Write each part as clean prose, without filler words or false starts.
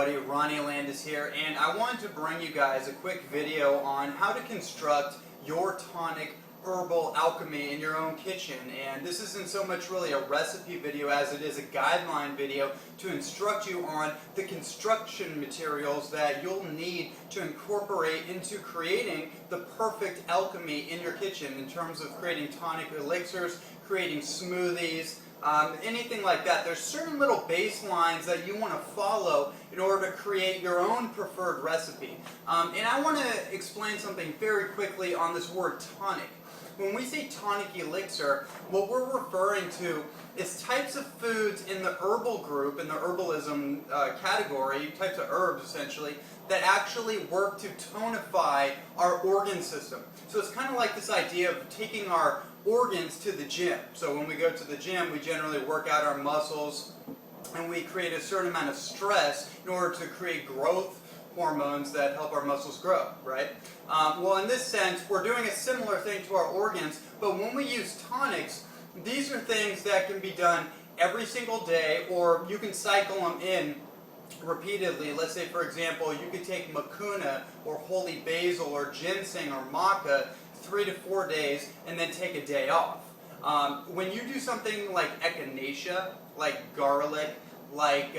everybody, Ronnie Landis here, and I wanted to bring you guys a quick video on how to construct your tonic herbal alchemy in your own kitchen. And this isn't so much really a recipe video as it is a guideline video to instruct you on the construction materials that you'll need to incorporate into creating the perfect alchemy in your kitchen in terms of creating tonic elixirs, creating smoothies, anything like that. There's certain little baselines that you want to follow in order to create your own preferred recipe. And I want to explain something very quickly on this word tonic. When we say tonic elixir, what we're referring to is types of foods in the herbal group, in the herbalism category, types of herbs essentially, that actually work to tonify our organ system. So it's kind of like this idea of taking our organs to the gym. So when we go to the gym, we generally work out our muscles and we create a certain amount of stress in order to create growth hormones that help our muscles grow, right? Well, in this sense, we're doing a similar thing to our organs, but when we use tonics, these are things that can be done every single day, or you can cycle them in repeatedly. Let's say, for example, you could take mucuna or holy basil or ginseng or maca 3 to 4 days and then take a day off. When you do something like echinacea, like garlic, like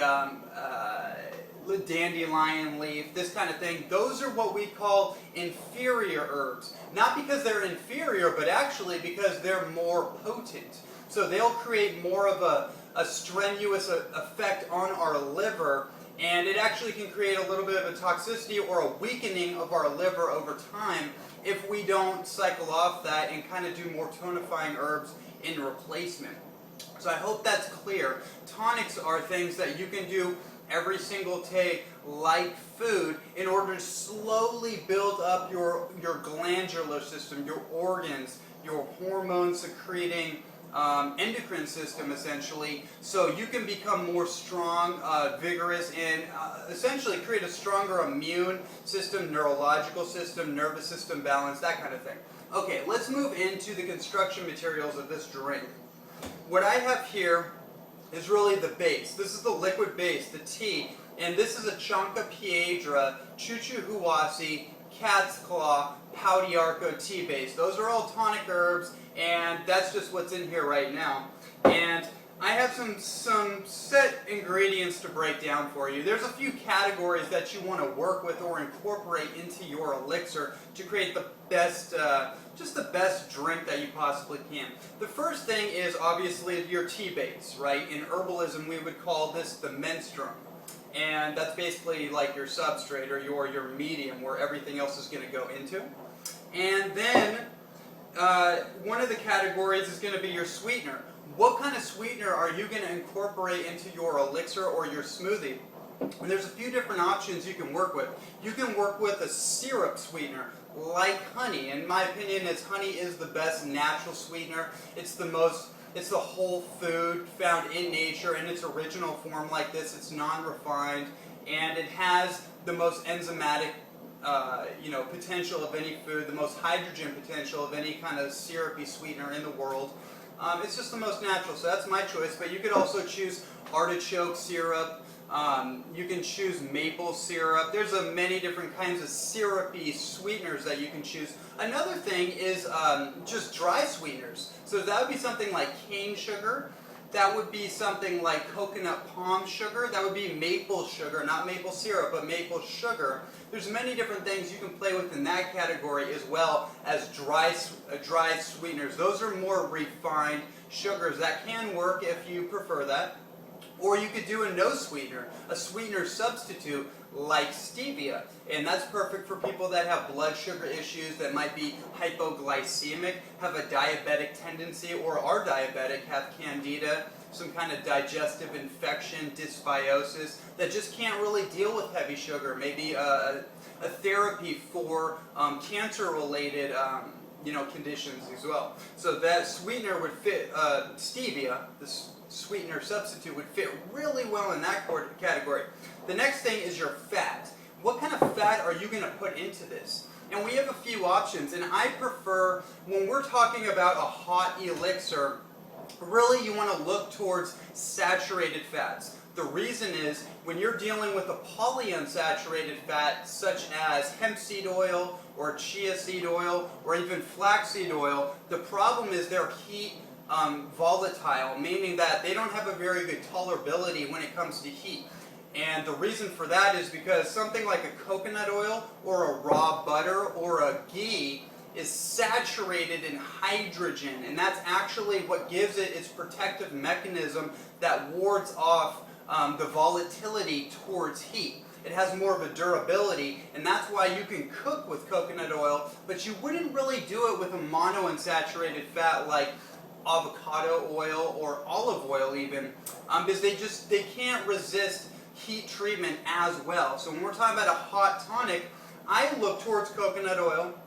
dandelion leaf, this kind of thing, those are what we call inferior herbs. Not because they're inferior, but actually because they're more potent. So they'll create more of a strenuous effect on our liver, and it actually can create a little bit of a toxicity or a weakening of our liver over time if we don't cycle off that and kind of do more tonifying herbs in replacement. So I hope that's clear. Tonics are things that you can do every single day like food in order to slowly build up your glandular system, your organs, your hormone secreting endocrine system essentially, so you can become more strong, vigorous, and essentially create a stronger immune system, neurological system, nervous system balance, that kind of thing. Okay, let's move into the construction materials of this drink. What I have here is really the base. This is the liquid base, the tea, and this is a Chanca Piedra, Chuchuhuasi, Cat's Claw, Paudiarco tea base. Those are all tonic herbs, and that's just what's in here right now. And I have some set ingredients to break down for you. There's a few categories that you want to work with or incorporate into your elixir to create the best, just the best drink that you possibly can. The first thing is obviously your tea base, right? In herbalism, we would call this the menstruum. And that's basically like your substrate or your medium where everything else is going to go into. And then one of the categories is going to be your sweetener. What kind of sweetener are you going to incorporate into your elixir or your smoothie? And there's a few different options you can work with. You can work with a syrup sweetener like honey. In my opinion, honey is the best natural sweetener. It's the whole food found in nature in its original form like this. It's non-refined, and it has the most enzymatic potential of any food, the most hydrogen potential of any kind of syrupy sweetener in the world. It's just the most natural, so that's my choice. But you could also choose artichoke syrup. You can choose maple syrup. There's many different kinds of syrupy sweeteners that you can choose. Another thing is just dry sweeteners. So that would be something like cane sugar. That would be something like coconut palm sugar. That would be maple sugar, not maple syrup, but maple sugar. There's many different things you can play with in that category as well as dry sweeteners. Those are more refined sugars that can work if you prefer that. Or you could do a no sweetener, a sweetener substitute like stevia. And that's perfect for people that have blood sugar issues, that might be hypoglycemic, have a diabetic tendency, or are diabetic, have candida, some kind of digestive infection, dysbiosis, that just can't really deal with heavy sugar. Maybe a therapy for cancer-related conditions as well. So that sweetener would fit, stevia, this sweetener substitute would fit really well in that category. The next thing is your fat. What kind of fat are you going to put into this? And we have a few options, and I prefer, when we're talking about a hot elixir, really you want to look towards saturated fats. The reason is when you're dealing with a polyunsaturated fat such as hemp seed oil or chia seed oil or even flaxseed oil, the problem is they're heat volatile, meaning that they don't have a very good tolerability when it comes to heat. And the reason for that is because something like a coconut oil or a raw butter or a ghee is saturated in hydrogen, and that's actually what gives it its protective mechanism that wards off the volatility towards heat. It has more of a durability, and that's why you can cook with coconut oil, but you wouldn't really do it with a monounsaturated fat like avocado oil or olive oil even, because they can't resist heat treatment as well. So when we're talking about a hot tonic, I look towards coconut oil,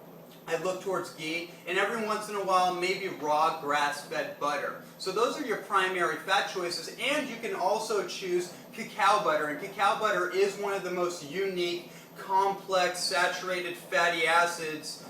I look towards ghee, and every once in a while maybe raw grass-fed butter. So those are your primary fat choices, and you can also choose cacao butter, and cacao butter is one of the most unique, complex, saturated fatty acids,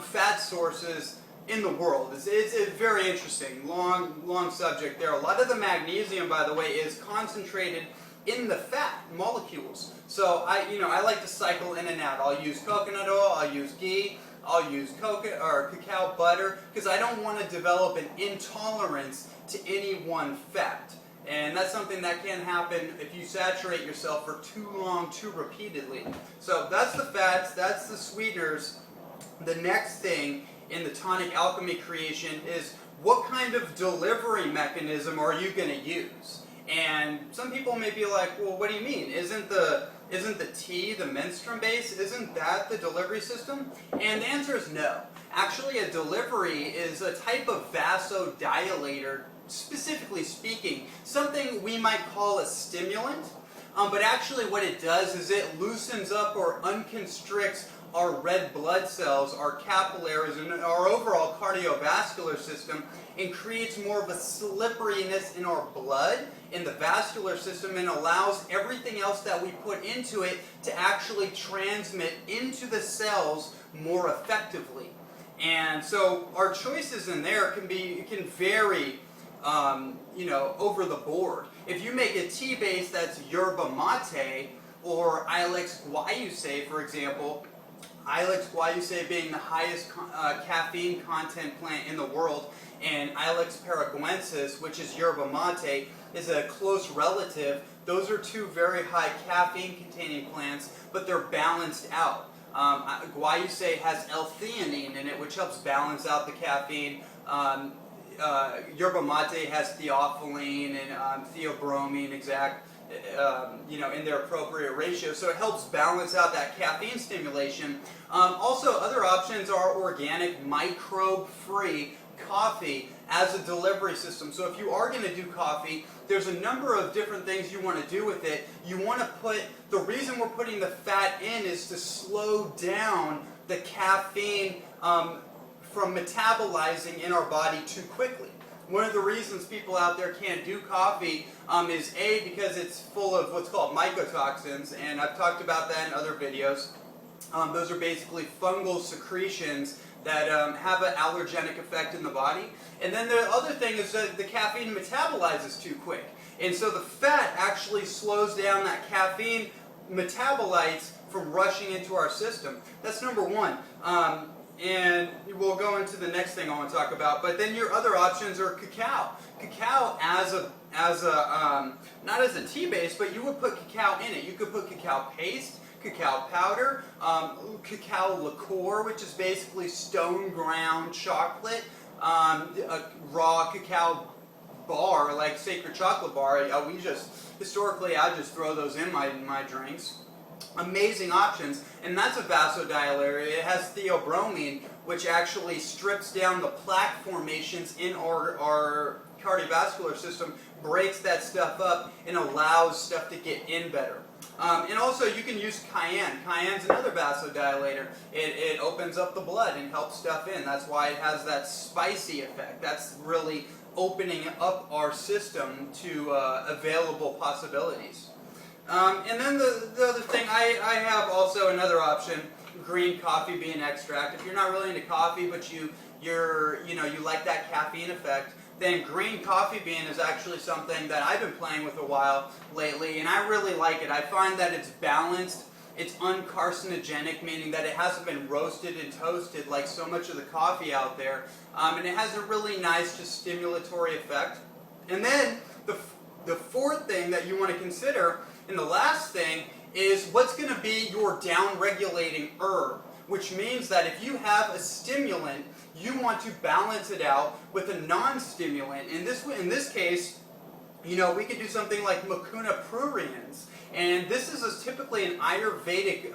fat sources in the world. It's very interesting, long subject there. A lot of the magnesium, by the way, is concentrated in the fat molecules. So I like to cycle in and out. I'll use coconut oil, I'll use ghee, I'll use cacao butter, because I don't want to develop an intolerance to any one fat. And that's something that can happen if you saturate yourself for too long, too repeatedly. So that's the fats, that's the sweeteners. The next thing in the tonic alchemy creation is what kind of delivery mechanism are you going to use? And some people may be like, well, what do you mean? Isn't the tea the menstruum base? Isn't that the delivery system? And the answer is no. Actually, a delivery is a type of vasodilator, specifically speaking, something we might call a stimulant. But actually what it does is it loosens up or unconstricts our red blood cells, our capillaries, and our overall cardiovascular system, and creates more of a slipperiness in our blood, in the vascular system, and allows everything else that we put into it to actually transmit into the cells more effectively. And so our choices in there can vary over the board. If you make a tea base that's yerba mate or Ilex guayusa, for example, Ilex guayusa being the highest caffeine content plant in the world, and Ilex paraguensis, which is yerba mate, is a close relative. Those are two very high caffeine containing plants, but they're balanced out. Guayusa has L-theanine in it, which helps balance out the caffeine. Yerba mate has theophylline and theobromine, in their appropriate ratio, so it helps balance out that caffeine stimulation. Also, other options are organic, microbe-free coffee as a delivery system. So if you are going to do coffee, there's a number of different things you want to do with it. You want to the reason we're putting the fat in is to slow down the caffeine from metabolizing in our body too quickly. One of the reasons people out there can't do coffee is A, because it's full of what's called mycotoxins, and I've talked about that in other videos. Those are basically fungal secretions that have an allergenic effect in the body. And then the other thing is that the caffeine metabolizes too quick. And so the fat actually slows down that caffeine metabolites from rushing into our system. That's number one. And we'll go into the next thing I want to talk about. But then your other options are cacao. Cacao not as a tea base, but you would put cacao in it. You could put cacao paste, cacao powder, cacao liqueur, which is basically stone ground chocolate, a raw cacao bar, like sacred chocolate bar. Historically, I just throw those in my drinks. Amazing options, and that's a vasodilator. It has theobromine, which actually strips down the plaque formations in our cardiovascular system, breaks that stuff up, and allows stuff to get in better. And also, you can use cayenne. Cayenne's another vasodilator. It opens up the blood and helps stuff in. That's why it has that spicy effect. That's really opening up our system to available possibilities. And then the other thing, I have also another option, green coffee bean extract. If you're not really into coffee, but you like that caffeine effect, then green coffee bean is actually something that I've been playing with a while lately, and I really like it. I find that it's balanced, it's uncarcinogenic, meaning that it hasn't been roasted and toasted like so much of the coffee out there, and it has a really nice, just stimulatory effect. And then the fourth thing that you want to consider, and the last thing, is what's going to be your down-regulating herb, which means that if you have a stimulant, you want to balance it out with a non-stimulant. In this case, you know, we could do something like Mucuna pruriens, and this is typically an Ayurvedic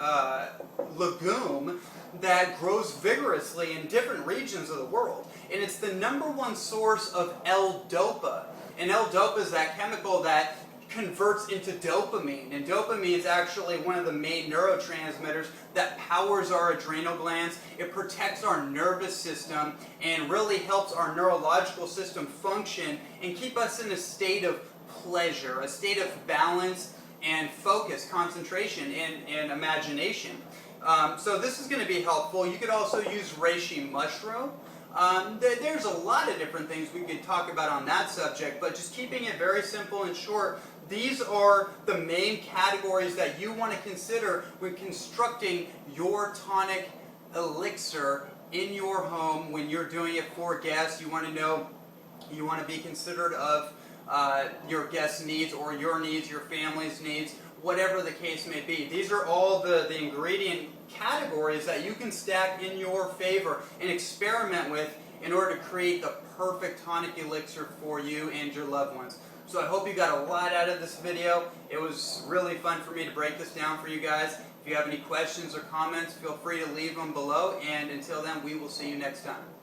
legume that grows vigorously in different regions of the world, and it's the #1 source of L-dopa. And L-dopa is that chemical that converts into dopamine, and dopamine is actually one of the main neurotransmitters that powers our adrenal glands. It protects our nervous system and really helps our neurological system function and keep us in a state of pleasure, a state of balance and focus, concentration, and imagination. So this is going to be helpful. You could also use reishi mushroom. There's a lot of different things we could talk about on that subject, but just keeping it very simple and short, these are the main categories that you want to consider when constructing your tonic elixir in your home. When you're doing it for guests, you want to know, you want to be considerate of your guests' needs or your needs, your family's needs, whatever the case may be. These are all the ingredient categories that you can stack in your favor and experiment with in order to create the perfect tonic elixir for you and your loved ones. So I hope you got a lot out of this video. It was really fun for me to break this down for you guys. If you have any questions or comments, feel free to leave them below, and until then, we will see you next time.